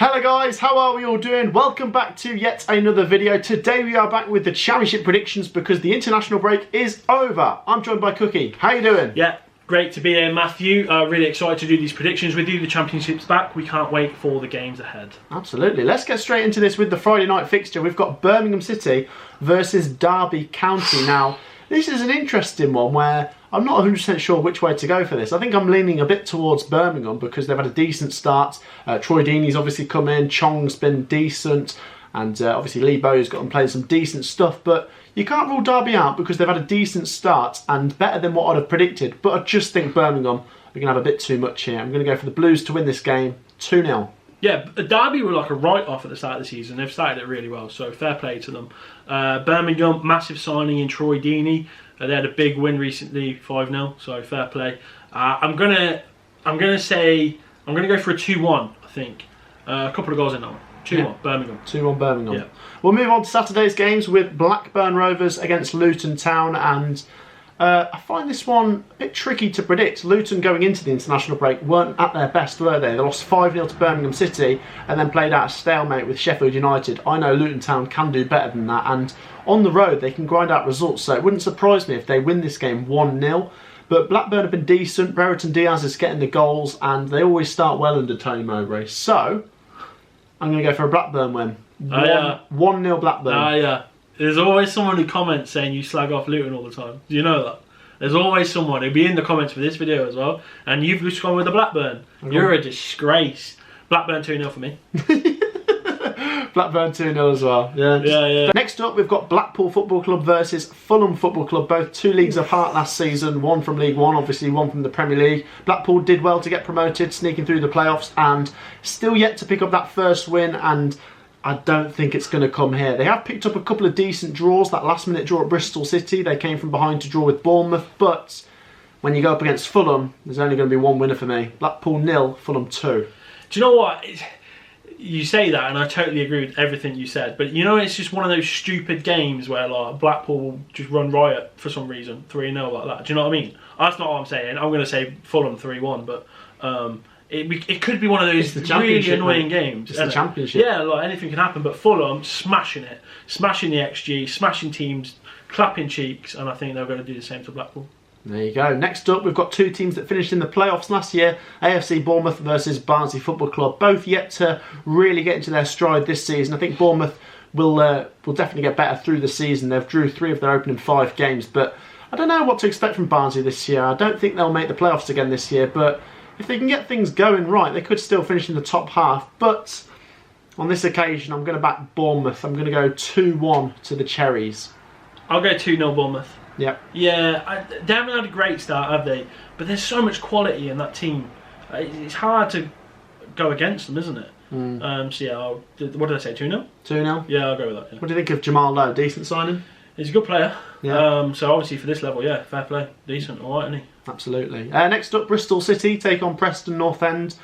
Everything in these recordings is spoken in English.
Hello guys, how are we all doing? Welcome back to yet another video. Today we are back with the championship predictions because the international break is over. I'm joined by Cookie. How you doing? Yeah, great to be here, Matthew. Really excited to do these predictions with you. The championship's back. We can't wait for the games ahead. Absolutely. Let's get straight into this with the Friday night fixture. We've got Birmingham City versus Derby County. Now, this is an interesting one where I'm not 100% sure which way to go for this. I think I'm leaning a bit towards Birmingham because they've had a decent start. Troy Deeney's obviously come in, Chong's been decent, and obviously Lee Bow's got them playing some decent stuff. But you can't rule Derby out because they've had a decent start and better than what I'd have predicted. But I just think Birmingham are going to have a bit too much here. I'm going to go for the Blues to win this game, 2-0. Yeah, Derby were like a write-off at the start of the season. They've started it really well, so fair play to them. Birmingham, massive signing in Troy Deeney. They had a big win recently, 5-0, so fair play. I'm gonna go for a 2-1, I think. A couple of goals in that one. 2-1, Birmingham. 2-1 Birmingham. Yeah. We'll move on to Saturday's games with Blackburn Rovers against Luton Town, and I find this one a bit tricky to predict. Luton going into the international break weren't at their best, were they? They lost 5-0 to Birmingham City and then played out a stalemate with Sheffield United. I know Luton Town can do better than that, and on the road they can grind out results, so it wouldn't surprise me if they win this game 1-0. But Blackburn have been decent. Brereton Diaz is getting the goals and they always start well under Tony Mowbray. So I'm going to go for a Blackburn win. 1-0 Blackburn. Yeah. There's always someone who comments saying you slag off Luton all the time. Do you know that? There's always someone. It'll be in the comments for this video as well. And you've just gone with the Blackburn. You're a disgrace. Blackburn 2-0 for me. Blackburn 2-0 as well. Yeah. Next up, we've got Blackpool Football Club versus Fulham Football Club. Both 2 leagues apart last season. One from League One, obviously one from the Premier League. Blackpool did well to get promoted, sneaking through the playoffs, and still yet to pick up that first win. And I don't think it's going to come here. They have picked up a couple of decent draws. That last-minute draw at Bristol City, they came from behind to draw with Bournemouth. But when you go up against Fulham, there's only going to be one winner for me. Blackpool 0, Fulham 2. Do you know what? You say that, and I totally agree with everything you said. But you know, it's just one of those stupid games where like Blackpool will just run riot for some reason, 3-0 like that. Do you know what I mean? That's not what I'm saying. I'm going to say Fulham 3-1, but it could be one of those really annoying games. It's the championship. Yeah, like anything can happen. But Fulham smashing it, smashing the XG, smashing teams, clapping cheeks, and I think they're going to do the same to Blackpool. There you go. Next up, we've got 2 teams that finished in the playoffs last year. AFC Bournemouth versus Barnsley Football Club. Both yet to really get into their stride this season. I think Bournemouth will definitely get better through the season. They've drew 3 of their opening 5 games. But I don't know what to expect from Barnsley this year. I don't think they'll make the playoffs again this year. But if they can get things going right, they could still finish in the top half. But on this occasion, I'm going to back Bournemouth. I'm going to go 2-1 to the Cherries. I'll go 2-0 Bournemouth. Yep. Yeah, they haven't had a great start, have they? But there's so much quality in that team. It's hard to go against them, isn't it? So yeah, what did I say, 2-0? 2-0? Yeah, I'll go with that. Yeah. What do you think of Jamal Lowe? Decent signing? He's a good player. Yeah. So obviously for this level, yeah, fair play. Decent, alright, isn't he? Absolutely. Next up, Bristol City take on Preston North End.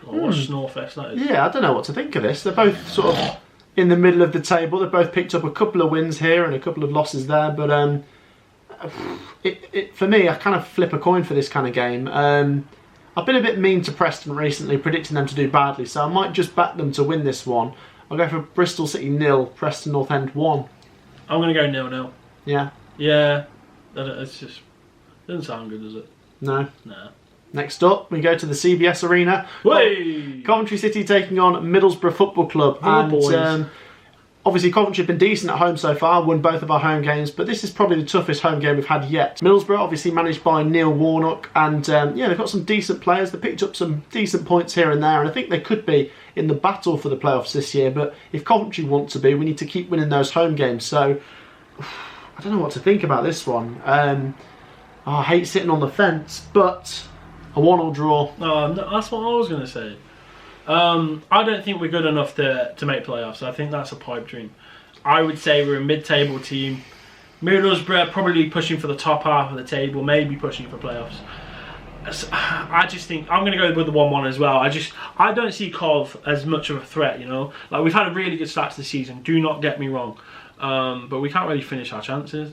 Oh, what a Snorefest that is. Yeah, I don't know what to think of this. They're both sort of in the middle of the table. They've both picked up a couple of wins here and a couple of losses there, but for me, I kind of flip a coin for this kind of game. I've been a bit mean to Preston recently, predicting them to do badly, so I might just back them to win this one. I'll go for Bristol City 0, Preston North End 1. I'm going to go 0-0. Yeah? Yeah. It's just... doesn't sound good, does it? No. Nah. Next up, we go to the CBS Arena. Way! Coventry City taking on Middlesbrough Football Club. And obviously Coventry have been decent at home so far, won both of our home games, but this is probably the toughest home game we've had yet. Middlesbrough obviously managed by Neil Warnock, and yeah, they've got some decent players. They picked up some decent points here and there, and I think they could be in the battle for the playoffs this year, but if Coventry want to be, we need to keep winning those home games. So I don't know what to think about this one. I hate sitting on the fence, but a 1-1 draw. No, that's what I was going to say. I don't think we're good enough to make playoffs. I think that's a pipe dream. I would say we're a mid-table team. Middlesbrough probably pushing for the top half of the table, maybe pushing for playoffs. I just think I'm going to go with the 1-1 as well. I don't see Cov as much of a threat, you know. Like, we've had a really good start to the season, do not get me wrong. But we can't really finish our chances.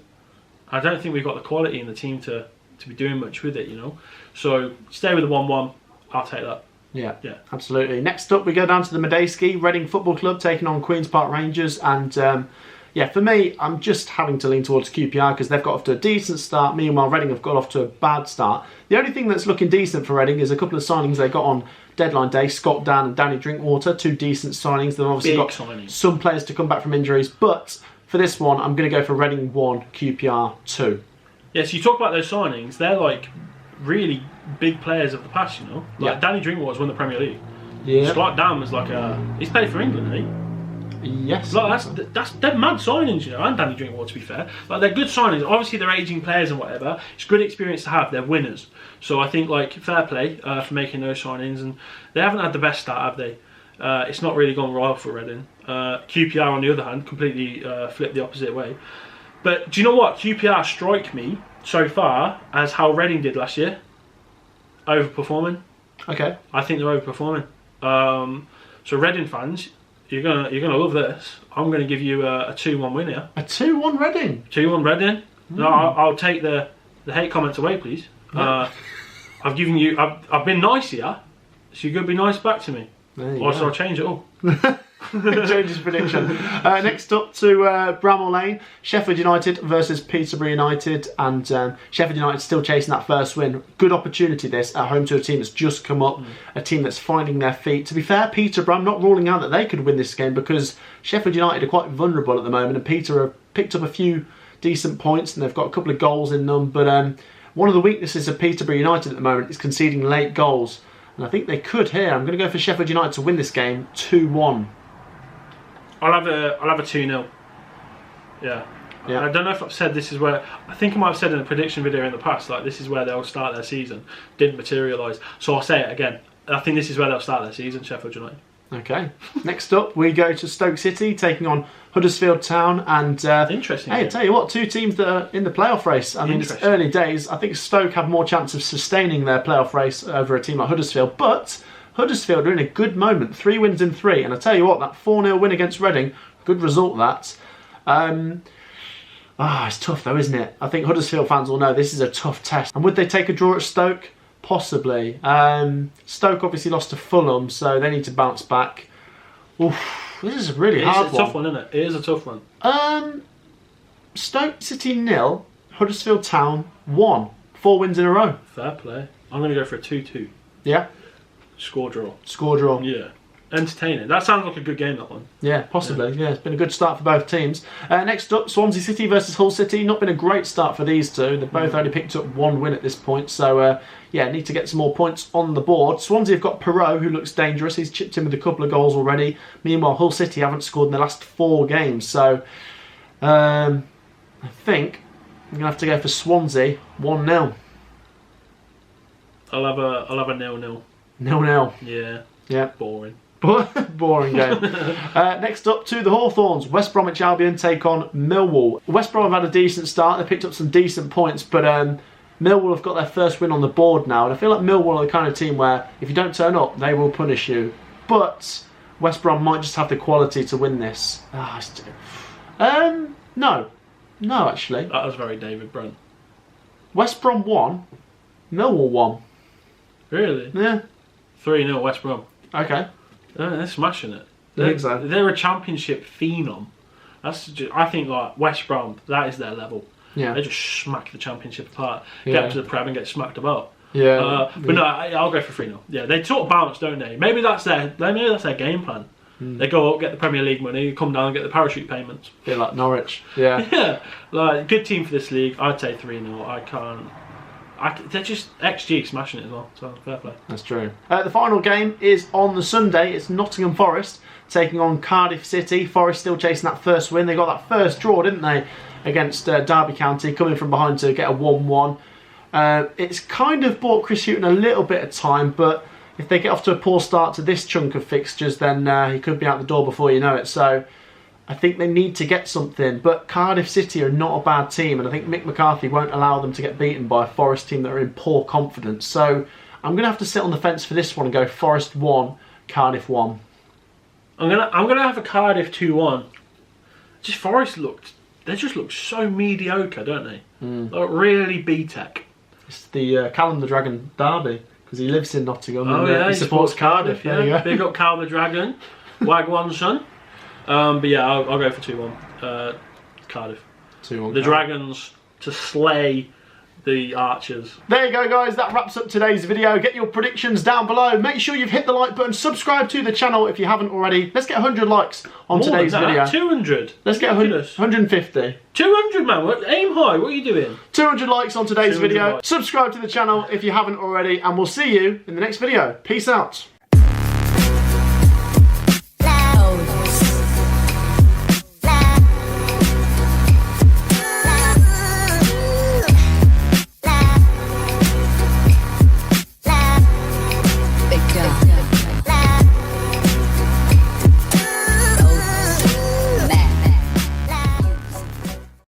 I don't think we've got the quality in the team to be doing much with it, you know. So stay with the 1-1. I'll take that. Yeah, Yeah. absolutely. Next up, we go down to the Medeski, Reading Football Club taking on Queen's Park Rangers. And yeah, for me, I'm just having to lean towards QPR because they've got off to a decent start. Meanwhile, Reading have got off to a bad start. The only thing that's looking decent for Reading is a couple of signings they got on deadline day. Scott Dan and Danny Drinkwater, 2 decent signings. They've obviously got some players to come back from injuries. But for this one, I'm going to go for Reading 1, QPR 2. Yeah, so you talk about those signings, they're like really big players of the past, you know? Like Danny Drinkwater's won the Premier League. Yeah. Scott Dan was like he's played for England, hasn't he? Yes. Like they're mad signings, you know, and Danny Drinkwater, to be fair. Like, they're good signings. Obviously, they're aging players and whatever. It's good experience to have. They're winners. So I think, like, fair play for making those signings. And they haven't had the best start, have they? It's not really gone well for Reading. QPR, on the other hand, completely flipped the opposite way. But do you know what? QPR strike me so far as how Reading did last year. Overperforming. Okay. I think they're overperforming. So Reading fans, you're gonna love this. I'm gonna give you a 2-1 win here. A 2-1 Reading. 2-1 Reading. No, I'll take the hate comments away, please. Yeah. I've given you. I've been nice here, so you're gonna be nice back to me. Or shall I change it all? Change his prediction. Next up to Bramall Lane, Sheffield United versus Peterborough United, and Sheffield United still chasing that first win. Good opportunity this at home to a team that's just come up, a team that's finding their feet. To be fair, Peterborough, I'm not ruling out that they could win this game because Sheffield United are quite vulnerable at the moment, and Peterborough have picked up a few decent points and they've got a couple of goals in them. But one of the weaknesses of Peterborough United at the moment is conceding late goals, and I think they could here. I'm going to go for Sheffield United to win this game 2-1. I'll have a 2-0. Yeah. I don't know if I've said this is where. I think I might have said in a prediction video in the past, like, this is where they'll start their season. Didn't materialise. So I'll say it again. I think this is where they'll start their season, Sheffield United. Okay. Next up, we go to Stoke City taking on Huddersfield Town. And interesting. Hey, I tell you what, 2 teams that are in the playoff race. I mean, it's early days. I think Stoke have more chance of sustaining their playoff race over a team like Huddersfield, but Huddersfield are in a good moment, 3 wins in 3, and I tell you what, that 4-0 win against Reading, good result that. It's tough though, isn't it? I think Huddersfield fans will know this is a tough test. And would they take a draw at Stoke? Possibly. Stoke obviously lost to Fulham, so they need to bounce back. Oof, this is a really hard one. It's a tough one, isn't it? It is a tough one. Stoke City 0, Huddersfield Town 1. 4 wins in a row. Fair play. I'm going to go for a 2-2. Yeah? Score draw. Score draw. Yeah. Entertaining. That sounds like a good game, that one. Yeah, possibly. Yeah, it's been a good start for both teams. Next up, Swansea City versus Hull City. Not been a great start for these two. They've both only picked up 1 win at this point. So, yeah, need to get some more points on the board. Swansea have got Perot, who looks dangerous. He's chipped in with a couple of goals already. Meanwhile, Hull City haven't scored in the last 4 games. So, I think I'm going to have to go for Swansea 1-0. I'll have a 0-0. 0-0. Yeah. Yeah. Boring. Boring game. Next up to the Hawthorns. West Bromwich Albion take on Millwall. West Brom have had a decent start. They picked up some decent points, but Millwall have got their first win on the board now. And I feel like Millwall are the kind of team where if you don't turn up, they will punish you. But West Brom might just have the quality to win this. No. No, actually. That was very David Brent. West Brom won. Millwall won. Really? Yeah. 3-0 West Brom. Okay. They're smashing it. I think so. They're a championship phenom. I think like West Brom, that is their level. Yeah. They just smack the championship apart. Yeah. Get up to the Prem and get smacked about. Yeah. But no, I'll go for 3-0. Yeah, they sort of bounce, don't they? Maybe that's their game plan. They go up, get the Premier League money, come down and get the parachute payments. Bit like Norwich. Yeah. Yeah. Like, good team for this league. I'd say 3-0. I can't. They're just XG smashing it as well, so fair play. That's true. The final game is on the Sunday. It's Nottingham Forest taking on Cardiff City. Forest still chasing that first win. They got that first draw, didn't they, against Derby County, coming from behind to get a 1-1. It's kind of bought Chris Hughton a little bit of time, but if they get off to a poor start to this chunk of fixtures, then he could be out the door before you know it. So I think they need to get something, but Cardiff City are not a bad team, and I think Mick McCarthy won't allow them to get beaten by a Forest team that are in poor confidence. So I'm going to have to sit on the fence for this one and go Forest 1, Cardiff 1. I'm gonna have a Cardiff 2-1. Just Forest they just look so mediocre, don't they? Like really B-Tech. It's the Callum the Dragon derby, because because he lives in Nottingham Oh and yeah, he supports Cardiff. There you go. Big up Cal the Dragon. Wagwan son. But yeah, I'll go for 2-1. Cardiff. 2-1. The Dragons to slay the Archers. There you go, guys. That wraps up today's video. Get your predictions down below. Make sure you've hit the like button. Subscribe to the channel if you haven't already. Let's get 100 likes on More today's than that, video. 200. Let's get 150. 200, man. Aim high. What are you doing? 200 likes on today's 200 video. likes. Subscribe to the channel if you haven't already, and we'll see you in the next video. Peace out.